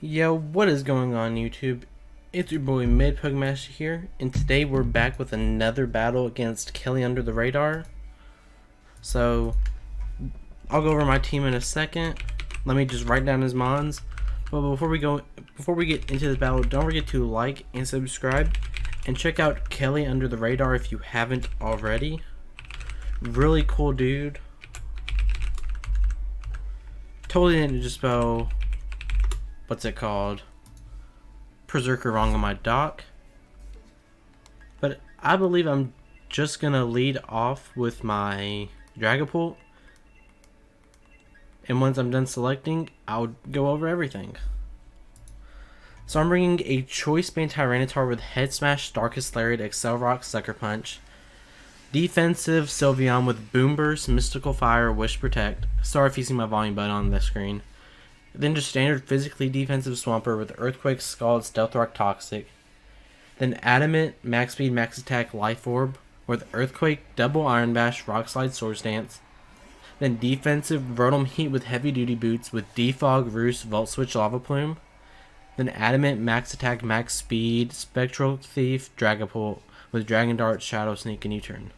Yo, what is going on YouTube? It's your boy Pugmaster here, and today we're back with another battle against Kelly Under the Radar. So, I'll go over my team in a second. Let me just write down his mons. But before we get into this battle, don't forget to like and subscribe, and check out Kelly Under the Radar if you haven't already. Really cool dude. Totally didn't just spell Berserker wrong on my dock. But I believe I'm just gonna lead off with my Dragapult. And once I'm done selecting, I'll go over everything. So I'm bringing a Choice Band Tyranitar with Head Smash, Darkest Lariat, Excel Rock, Sucker Punch. Defensive Sylveon with Boom Burst, Mystical Fire, Wish Protect. Sorry if you see my volume button on the screen. Then just standard physically defensive Swampert with Earthquake, Scald, Stealth Rock, Toxic. Then Adamant, Max Speed, Max Attack, Life Orb with Earthquake, Double Iron Bash, Rock Slide, Swords Dance. Then defensive Rotom Heat with Heavy Duty Boots with Defog, Roost, Volt Switch, Lava Plume. Then Adamant, Max Attack, Max Speed, Spectral Thief, Dragapult with Dragon Dart, Shadow Sneak, and U-Turn.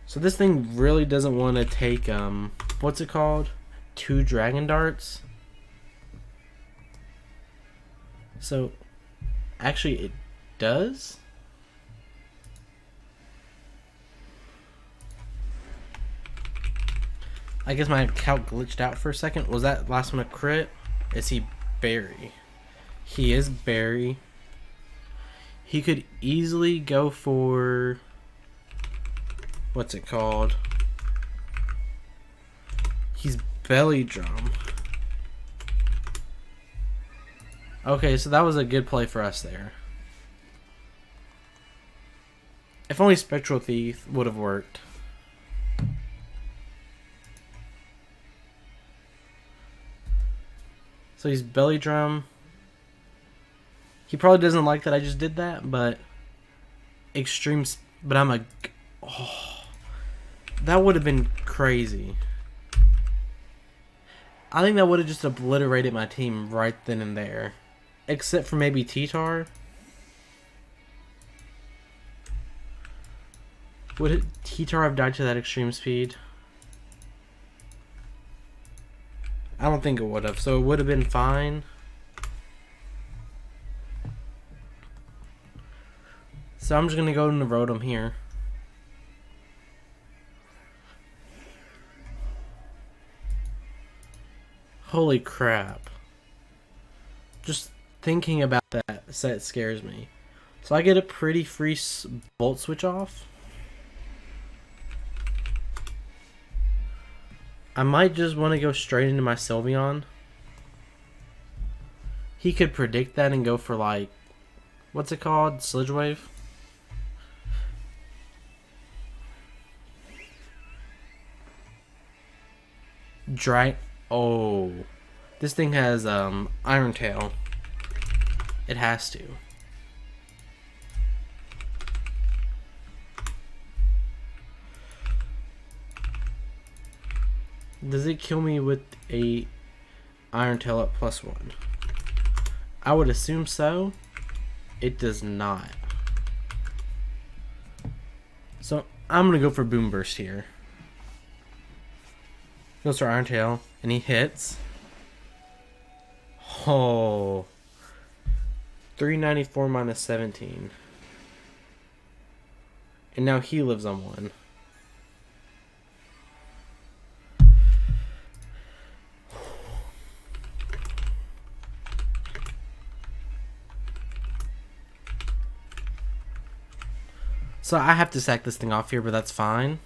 So this thing really doesn't want to take, two Dragon Darts. So, actually it does. I guess my account glitched out for a second. Was that last one a crit? Is he Berry? He is Berry. He could easily go for... He's Belly Drum. Okay, so that was a good play for us there. If only Spectral Thief would have worked. So he's Belly Drum. He probably doesn't like that I just did that, but that would have been crazy. I think that would have just obliterated my team right then and there. Except for maybe T-Tar. Would T-Tar have died to that extreme speed? I don't think it would have, so it would have been fine. So I'm just going to go into Rotom here. Holy crap. Just thinking about that set scares me. So I get a pretty free Volt Switch off. I might just want to go straight into my Sylveon. He could predict that and go for like... Sludge Wave? Oh, this thing has Iron Tail. It has to. Does it kill me with a Iron Tail at +1? I would assume so. It does not. So I'm gonna go for Boom Burst here. Goes for Iron Tail, and he hits. Oh. 394 minus 17. And now he lives on 1. So I have to sack this thing off here, but that's fine.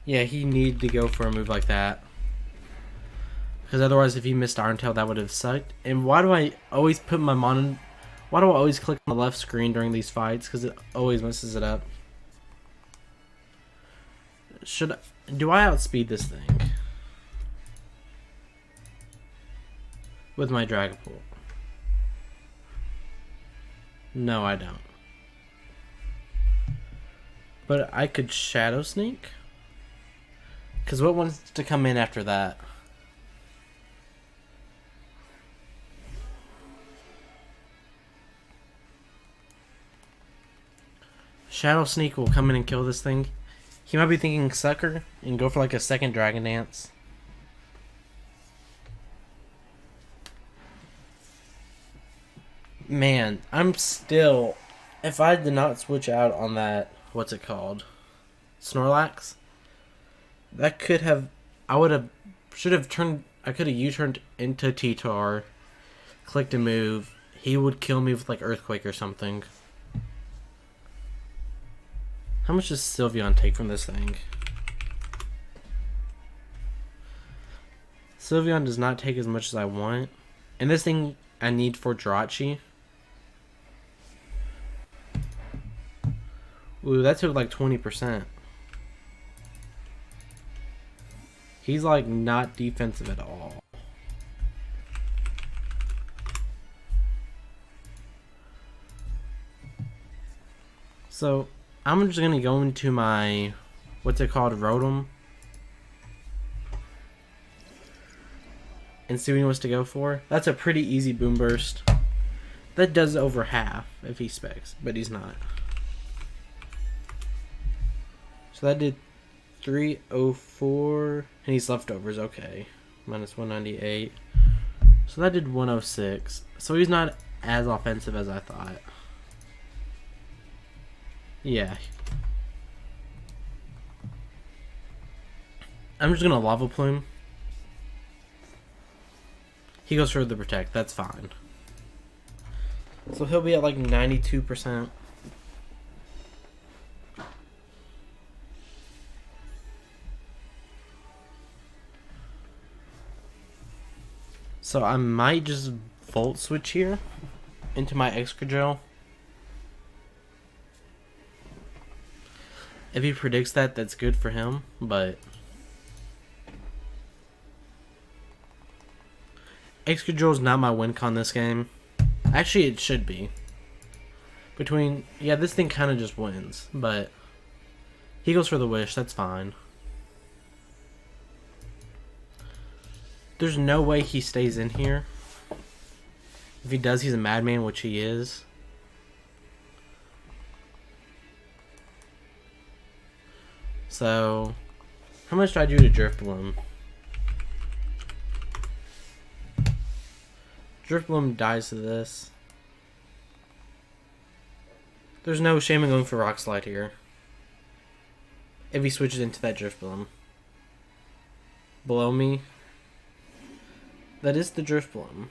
Yeah, he needed to go for a move like that. Because otherwise, if he missed Iron Tail, that would have sucked. And why do I always put my Why do I always click on the left screen during these fights? Because it always messes it up. Do I outspeed this thing? With my Dragapult? No, I don't. But I could Shadow Sneak? Because what wants to come in after that? Shadow Sneak will come in and kill this thing. He might be thinking Sucker and go for like a second Dragon Dance. Man, I'm still... If I did not switch out on that... What's it called? Snorlax? That could have... I would have... Should have turned... I could have U-turned into T-Tar. Clicked a move. He would kill me with like Earthquake or something. How much does Sylveon take from this thing? Sylveon does not take as much as I want. And this thing I need for Jirachi. Ooh, that took like 20%. He's like not defensive at all. So I'm just gonna go into my, what's it called, Rotom, and see what he wants to go for. That's a pretty easy Boom Burst. That does over half if he specs, but he's not. So that did 304, and he's leftovers, okay. Minus 198. So that did 106. So he's not as offensive as I thought. Yeah. I'm just gonna Lava Plume. He goes for the Protect, that's fine. So he'll be at like 92%. So I might just Volt Switch here into my Excadrill. If he predicts that, that's good for him, but Excadrill is not my win con this game. Actually, it should be. Yeah, this thing kind of just wins, but he goes for the Wish, that's fine. There's no way he stays in here. If he does, he's a madman, which he is. So, how much do I do to DRIFBLIM? DRIFBLIM dies to this. There's no shame in going for Rock Slide here. If he switches into that DRIFBLIM. Below me. That is the DRIFBLIM.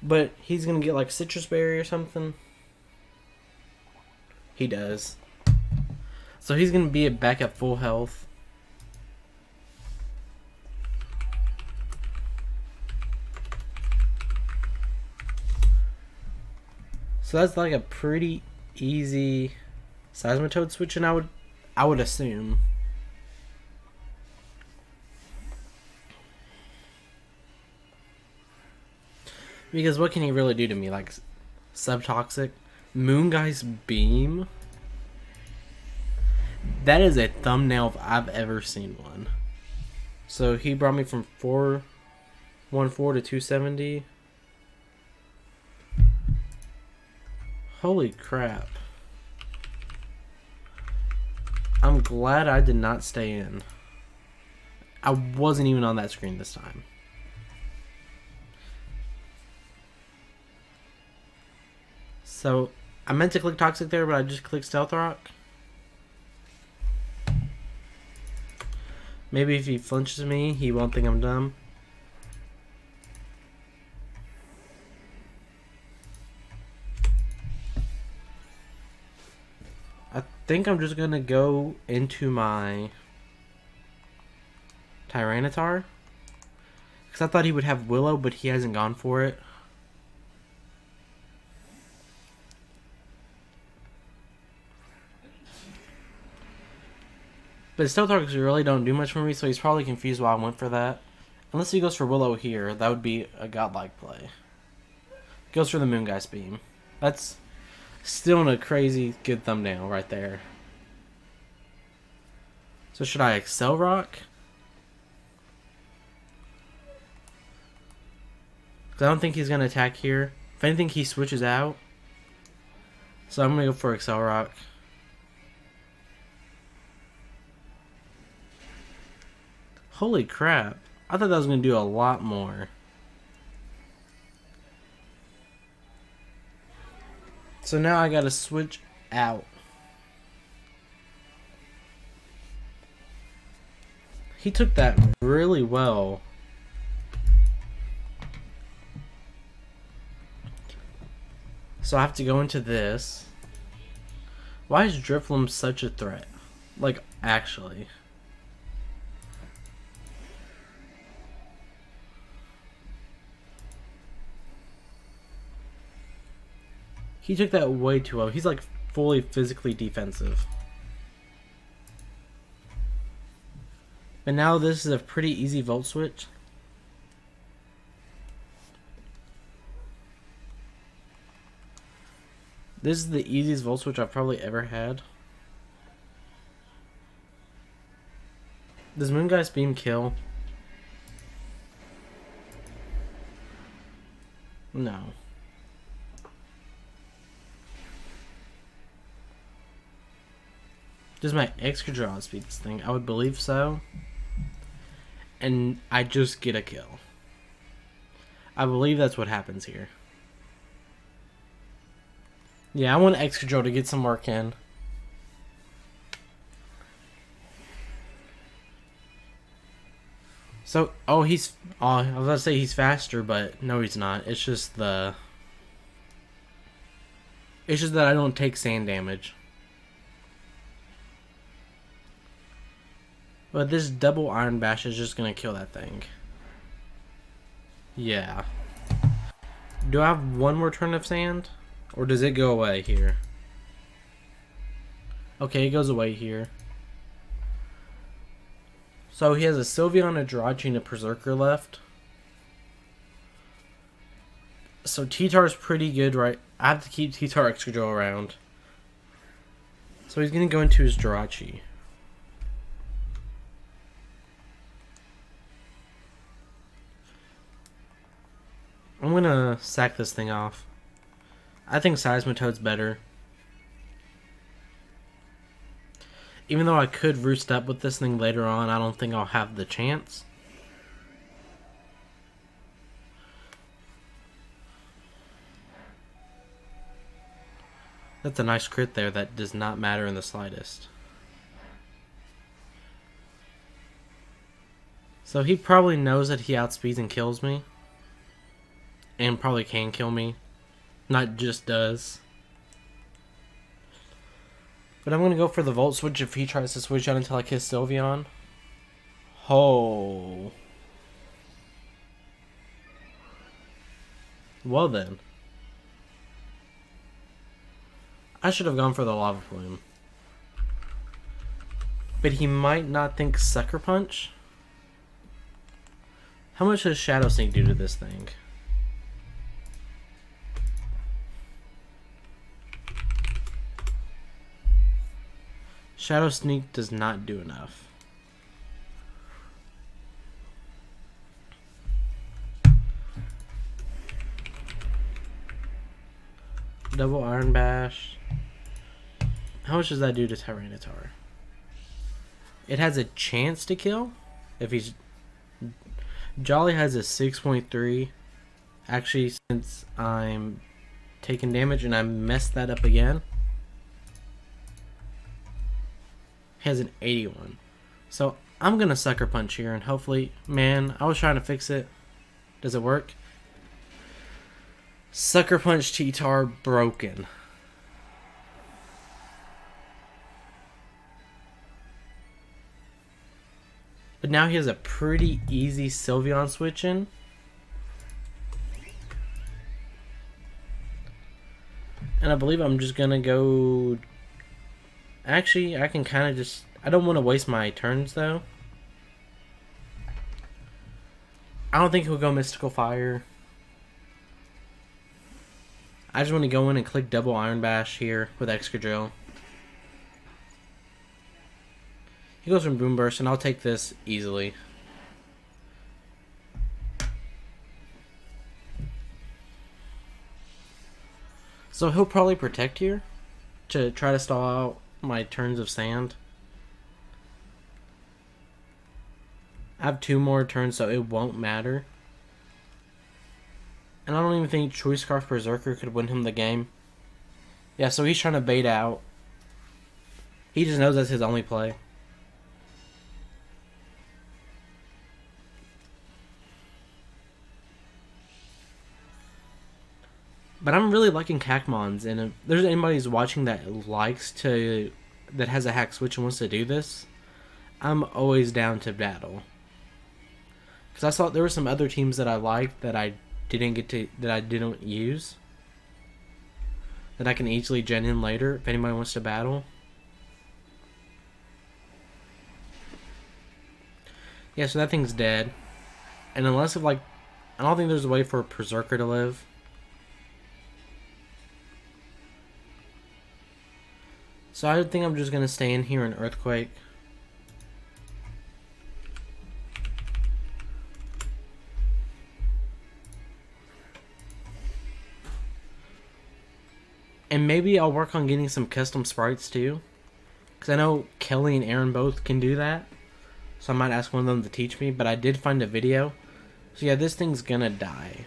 But he's gonna get like Citrus Berry or something. He does. So he's gonna be back at full health. So that's like a pretty easy Seismitoad switch, and I would assume. Because what can he really do to me? Like, Subtoxic? Moongeist Beam? That is a thumbnail if I've ever seen one. So he brought me from 414 to 270. Holy crap. I'm glad I did not stay in. I wasn't even on that screen this time. So, I meant to click Toxic there, but I just clicked Stealth Rock. Maybe if he flinches me, he won't think I'm dumb. I think I'm just gonna go into my Tyranitar. Because I thought he would have Willow, but he hasn't gone for it. But Stealth Rock really don't do much for me, so he's probably confused why I went for that. Unless he goes for Willow here, that would be a godlike play. Goes for the Moongeist Beam. That's still a crazy good thumbnail right there. So should I Excel Rock? Because I don't think he's going to attack here. If anything, he switches out. So I'm gonna go for Excel Rock. Holy crap. I thought that was gonna do a lot more. So now I gotta switch out. He took that really well. So I have to go into this. Why is DRIFBLIM such a threat? Like, actually. He took that way too well. He's like fully physically defensive. But now this is a pretty easy volt switch. This is the easiest volt switch I've probably ever had. Does Moongeist beam kill? No. Does my extra draw speed this thing? I would believe so. And I just get a kill. I believe that's what happens here. Yeah, I want extra draw to get some work in. So, I was about to say he's faster, but no he's not. It's just that I don't take sand damage. But this double Iron Bash is just gonna kill that thing. Yeah. Do I have one more turn of sand? Or does it go away here? Okay, it goes away here. So he has a Sylveon, a Jirachi, and a Berserker left. So T-Tar's pretty good, right? I have to keep T-Tar Excadrill around. So he's gonna go into his Jirachi. I'm gonna sack this thing off. I think Seismitoad's better. Even though I could roost up with this thing later on, I don't think I'll have the chance. That's a nice crit there that does not matter in the slightest. So he probably knows that he outspeeds and kills me. And probably can kill me. Not just does. But I'm going to go for the Volt Switch if he tries to switch out until I kiss Sylveon. Oh. Well then. I should have gone for the Lava Plume. But he might not think Sucker Punch. How much does Shadow Sneak do to this thing? Shadow Sneak does not do enough. Double Iron Bash. How much does that do to Tyranitar? It has a chance to kill. If he's... Jolly has a 6.3. Actually, since I'm taking damage and I messed that up again. Has an 81. So I'm gonna Sucker Punch here and hopefully, man, I was trying to fix it. Does it work? Sucker Punch T-Tar broken. But now he has a pretty easy Sylveon switch in. And I believe I'm just gonna go... Actually, I can kind of just... I don't want to waste my turns, though. I don't think he'll go Mystical Fire. I just want to go in and click double Iron Bash here with Excadrill. He goes from Boom Burst, and I'll take this easily. So he'll probably Protect here. to try to stall out my turns of sand. I have 2 more turns, so it won't matter. And I don't even think Choice Scarf Berserker could win him the game. Yeah, so he's trying to bait out. He just knows that's his only play. But I'm really liking HACKMONs, and if there's anybody who's watching that has a hack switch and wants to do this, I'm always down to battle. Because I saw there were some other teams that I liked that I didn't use, that I can easily gen in later if anybody wants to battle. Yeah, so that thing's dead. And unless I don't think there's a way for a Berserker to live. So I think I'm just going to stay in here and Earthquake. And maybe I'll work on getting some custom sprites too. Because I know Kelly and Aaron both can do that. So I might ask one of them to teach me. But I did find a video. So yeah, this thing's going to die.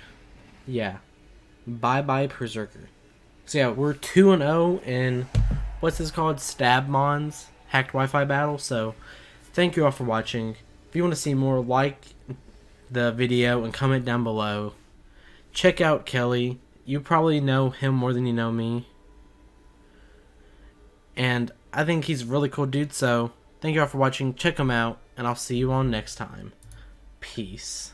Yeah. Bye-bye Berserker. So yeah, we're 2-0 in... what's this called? StabMon's hacked Wi-Fi battle. So, thank you all for watching. If you want to see more, like the video and comment down below. Check out Kelly. You probably know him more than you know me. And I think he's a really cool dude. So, thank you all for watching. Check him out. And I'll see you all next time. Peace.